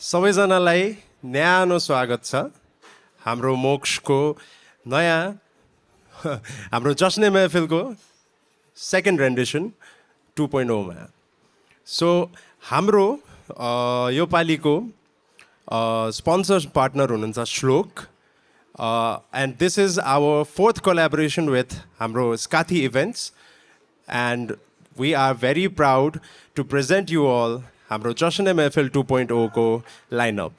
सबैजनालाई न्यानो स्वागत छ हाम्रो मोक्षको नयाँ हाम्रो जश्न महफिलको सेकेन्ड रेन्डिसन 2.0 मा। सो हाम्रो यो पालिको स्पोन्सर पार्टनर हुनुहुन्छ Shlok and this is our fourth collaboration with हाम्रो स्काथी events and we are very proud to present you all हाम्रो जश्न महफिल 2.0 को lineup.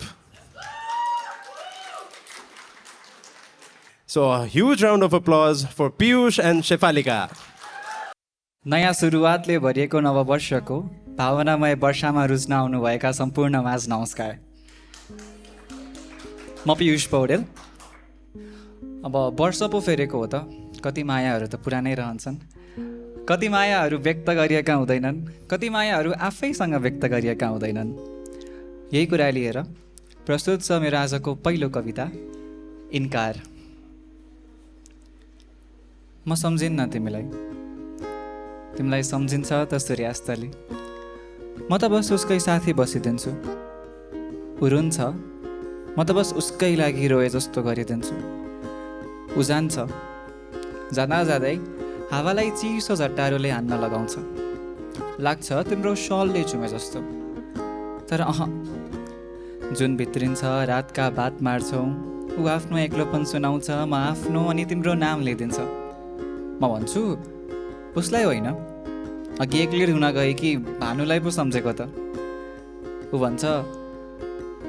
So a huge round of applause for Piyush and Shefalika. नयाँ सुरुवातले भरिएको नववर्षको भावनामय वर्षामा रुच्न आउनुभएका सम्पूर्ण माझ नमस्कार। म पीयूष पौडेल। अब वर्ष पो फेरेको हो त, कति मायाहरू त पुरानै रहन्छन्, कति मायाहरू व्यक्त गरिएका हुँदैनन्, कति मायाहरू आफैसँग व्यक्त गरिएका हुँदैनन्। यही कुरा लिएर प्रस्तुत छ मेरो आजको पहिलो कविता, इन्कार। म सम्झिन्न तिमीलाई, तिमीलाई सम्झिन्छ त सूर्यास्तले। म त बस उसकै साथी बसिदिन्छु, ऊ रुन्छ म त बस उसकै लागि रोए जस्तो गरिदिन्छु। ऊ जान्छ, जाँदा जाँदै हावालाई चिसो झट्टारोले हान्न लगाउँछ, लाग्छ तिम्रो सलले चुमे जस्तो। तर जुन भित्रिन्छ रातका बात मार्छौँ, ऊ आफ्नो एक्लोपन सुनाउँछ, म आफ्नो अनि तिम्रो नाम लिइदिन्छ। म भन्छु उसलाई होइन, अघि एक्लै हुन गए कि भानुलाई पो सम्झेको त। ऊ भन्छ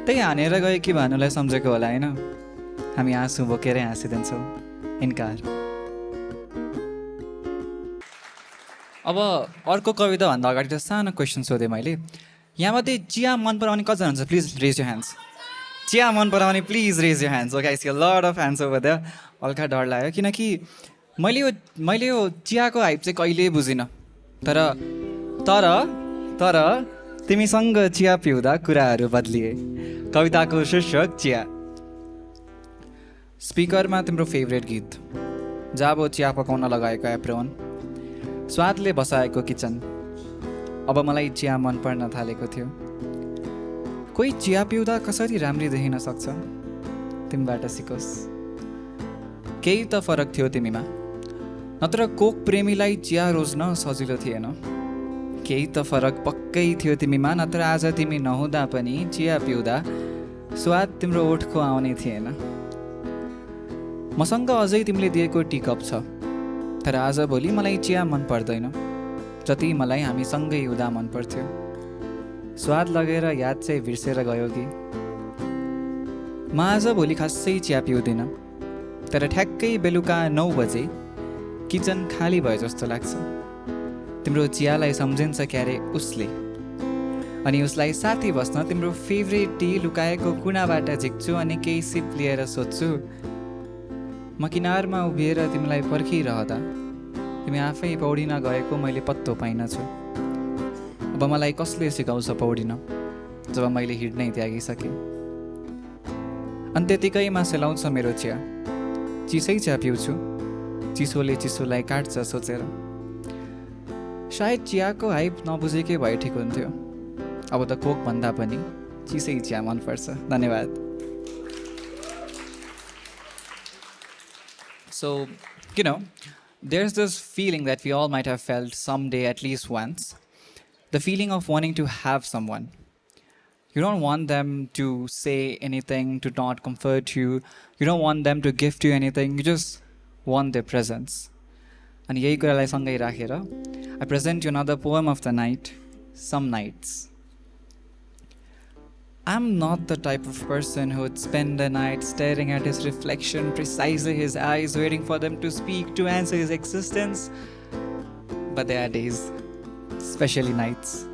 त्यही हानेर गए कि भानुलाई सम्झेको होला होइन। हामी आँसु बोकेरै हाँसिदिन्छौँ, इन्कार। अब अर्को कविताभन्दा अगाडि त सानो क्वेसन सोधेँ मैले। यहाँमध्ये चिया मन पराउने कतिजना हुन्छ? Please raise your hands. चिया मन पराउने please raise your hands. Okay, I see a lot of hands over there. हल्का डर लाग्यो किनकि मैले यो चियाको हाइप चाहिँ कहिल्यै बुझिनँ। तर तर तर तिमीसँग चिया पिउँदा कुराहरू बदलिए। कविताको शीर्षक चिया। स्पिकरमा तिम्रो फेभरेट गीत, जाबो चिया पकाउन लगाएको एप्रोन, स्वादले बसाएको किचन। अब मलाई चिया मन पर्न थालेको थियो। कोही चिया पिउँदा कसरी राम्री देखिन सक्छ, तिमीबाट सिकोस्। केही त फरक थियो तिमीमा, नत्र कोक प्रेमीलाई चिया रोज्न सजिलो थिएन। केही त फरक पक्कै थियो तिमीमा, नत्र आज तिमी नहुँदा पनि चिया पिउँदा स्वाद तिम्रो ओठको आउने थिएन। मसँग अझै तिमीले दिएको टीकप छ, तर आज भोलि मलाई चिया मन पर्दैन जति मलाई हामीसँगै हुँदा मन पर्थ्यो। स्वाद लगेर याद चाहिँ बिर्सेर गयो कि। म आज भोलि खासै चिया पिउँदिनँ, तर ठ्याक्कै बेलुका 9 बजे किचन खाली भयो जस्तो लाग्छ। तिम्रो चियालाई सम्झिन्छ क्यारे उसले, अनि उसलाई साथी बस्न तिम्रो फेभरेट टी लुकाएको कुनाबाट झिक्छु अनि केही सिप लिएर सोध्छु। म किनारमा उभिएर तिमीलाई पर्खिरहँदा तिमी आफै पौडिन गएको मैले पत्तो पाइनछु। अब मलाई कसले सिकाउँछ पौडिन जब मैले हिँड्नै त्यागिसकेँ। अनि त्यतिकैमा सेलाउँछ मेरो चिया, चिसै चिया पिउँछु, चिसोले चिसोलाई काट्छ सोचेर। सायद चियाको हाइप नबुझेकै भए ठिक हुन्थ्यो। अब त कोक भन्दा पनि चिसै चिया मनपर्छ। धन्यवाद। So, there's this feeling that we all might have felt someday at least once. The feeling of wanting to have someone. You don't want them to say anything, to not comfort you. You don't want them to gift you anything. You just want their presence. And यही कुरालाई सँगै राखेर I present you another poem of the night, Some Nights. I'm not the type of person who would spend the night staring at his reflection, precisely his eyes, waiting for them to speak, to answer his existence. But there are days, especially nights,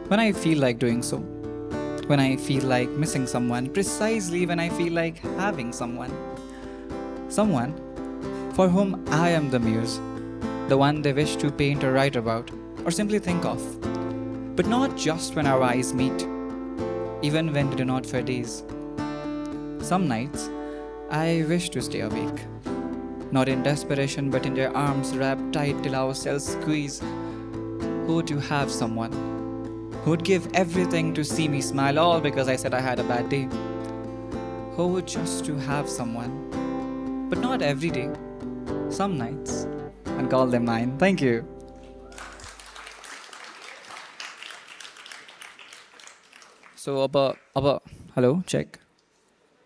when I feel like doing so. When I feel like missing someone, precisely when I feel like having someone. Someone for whom I am the muse, the one they wish to paint or write about, or simply think of. But not just when our eyes meet, even when they do not for days. Some nights, I wish to stay awake, not in desperation, but in their arms wrapped tight till our cells squeeze. Oh, to have someone. who'd give everything to see me smile, all because I said I had a bad day, who would just to have someone, but not every day, some nights, and call them mine. Thank you. So अब hello check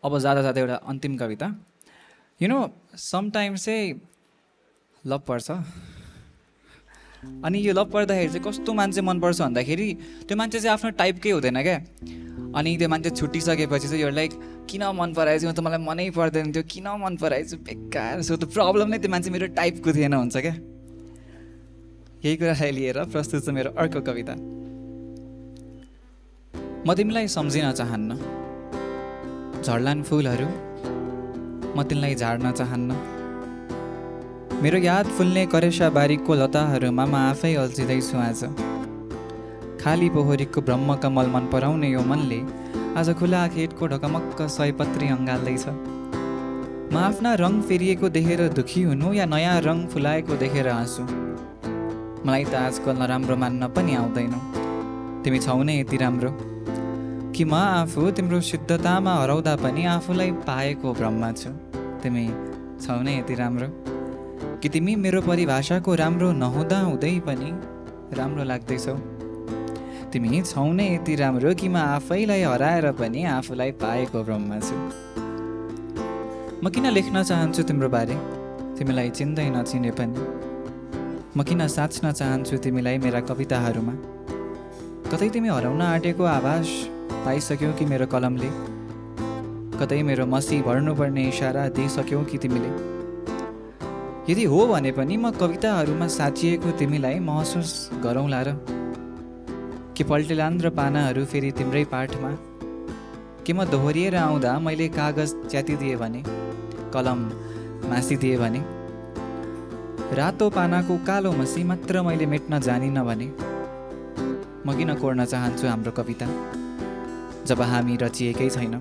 अब जाँदा जाँदा एउटा अन्तिम कविता you know sometimes चाहिँ love पर्छ अनि यो लभ पर्दाखेरि चाहिँ कस्तो मान्छे मनपर्छ भन्दाखेरि त्यो मान्छे चाहिँ आफ्नो टाइपकै हुँदैन क्या अनि त्यो मान्छे छुट्टिसकेपछि चाहिँ यो लाइक किन मन पराएछु त मलाई मनै पर्दैन थियो किन मन पराएछु बेकार सो त्यो प्रब्लम नै त्यो मान्छे मेरो टाइपको थिएन हुन्छ क्या यही कुरालाई लिएर प्रस्तुत छ मेरो अर्को कविता म तिमीलाई सम्झिन चाहन्न झर्लान् फुलहरू म तिमीलाई झार्न चाहन्न मेरो याद फुल्ने करेसा बारीको लताहरूमा म आफै अल्झिँदैछु आज खाली पोखरीको ब्रह्मकमल मन पराउने यो मनले आज खुला खेतको ढकमक्क सयपत्री अँगाल्दैछ म आफ्ना रङ फेरिएको देखेर दुखी हुनु या नयाँ रङ फुलाएको देखेर हाँसु मलाई त आजकल नराम्रो मान्न पनि आउँदैन तिमी छौ नै यति राम्रो कि म आफू तिम्रो शुद्धतामा हराउँदा पनि आफूलाई पाएको भ्रममा छु तिमी छौ नै यति राम्रो कि तिमी मेरो परिभाषाको राम्रो नहुँदा हुँदै पनि राम्रो लाग्दैछौ तिमी छौ नै यति राम्रो कि म आफैलाई हराएर पनि आफूलाई पाएको भ्रममा छु म किन लेख्न चाहन्छु तिम्रो बारे तिमीलाई चिन्दै नचिने पनि म किन साच्न चाहन्छु तिमीलाई मेरा कविताहरूमा कतै तिमी हराउन आँटेको आभास पाइसक्यौ कि मेरो कलमले कतै मेरो मसी भर्नुपर्ने इसारा दिइसक्यौ कि तिमीले यदि हो भने पनि म कविताहरूमा साचिएको तिमीलाई महसुस गरौँला र कि पल्टेलान् र पानाहरू फेरि तिम्रै पाठमा कि म दोहोरिएर आउँदा मैले कागज च्यातिदिएँ भने कलम मासिदिएँ भने रातो पानाको कालो मसी मात्र मैले मेट्न जानिनँ भने म किन कोर्न चाहन्छु हाम्रो कविता जब हामी रचिएकै छैन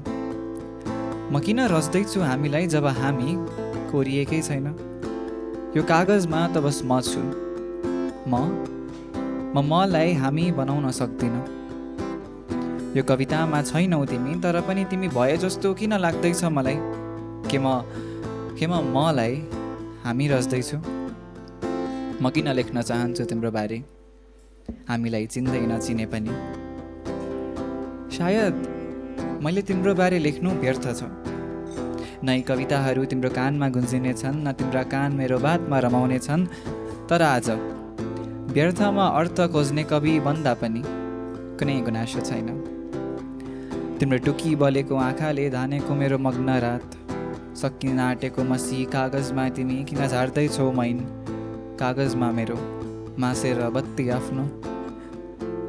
म किन रच्दैछु हामीलाई जब हामी कोरिएकै छैन यो कागजमा त बस म छु मलाई हामी बनाउन सक्दिनँ यो कवितामा छैनौ तिमी तर पनि तिमी भए जस्तो किन लाग्दैछ मलाई के म मलाई हामी रच्दैछु म किन लेख्न चाहन्छु तिम्रो बारे हामीलाई चिन्दै नचिने पनि सायद मैले तिम्रो बारे लेख्नु व्यर्थ छ नै कविताहरू तिम्रो कानमा गुन्जिने छन् न तिम्रा कान मेरो बातमा रमाउने छन् तर आज व्यर्थमा अर्थ खोज्ने कवि भन्दा पनि कुनै गुनासो छैन तिम्रो टुकी बलेको आँखाले धानेको मेरो मग्न रात सकिन आँटेको मसी कागजमा तिमी किन झार्दैछौ मैन कागजमा मेरो मासेर बत्ती आफ्नो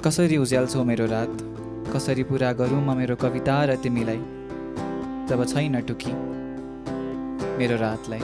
कसरी उज्याल्छौ मेरो रात कसरी पुरा गरौँ म मेरो कविता र तिमीलाई जब छैन टुकी मेरो रातलाई